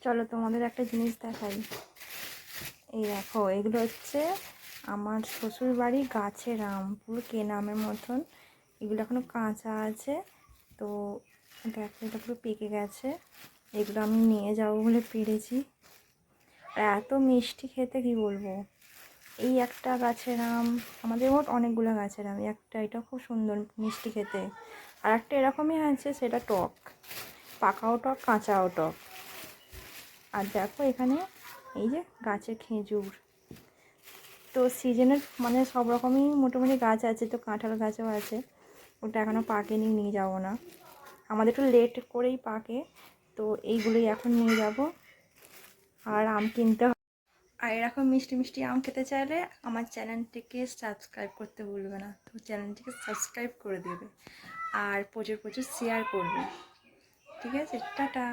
চলো তোমাদের একটা জিনিস দেখাই। এই দেখো, এগুলো হচ্ছে আমার শ্বশুর বাড়ি গাছের আম, পুরো কেনা আমের মতন। এগুলো এখনো কাঁচা আছে। তো দেখো, এটা পুরো পেকে গেছে। এগুলো আমি নিয়ে যাবো বলে পেরেছি। আর এত মিষ্টি খেতে, কি বলবো। এই একটা গাছের আম, আমাদের মোট অনেকগুলো গাছের আম, একটা এটা খুব সুন্দর মিষ্টি খেতে। আর একটা এরকমই আছে, সেটা টক, পাকাও টক কাঁচাও টক। আর দেখো এখানে এই যে গাছের খেজুর। তো সিজনের মানে সব রকমই মোটামুটি গাছ আছে, তো কাঁঠাল গাছও আছে। ওটা এখনও পাকেনি, নিয়ে যাবো না, আমাদের একটু লেট করেই পাকে। তো এইগুলোই এখন নিয়ে যাব। আর আম কিনতে হবে। আর এরকম মিষ্টি মিষ্টি আম খেতে চাইলে আমার চ্যানেলটিকে সাবস্ক্রাইব করতে ভুলবে না। তো চ্যানেলটিকে সাবস্ক্রাইব করে দেবে আর প্রচুর প্রচুর শেয়ার করবে। ঠিক আছে, টাটা।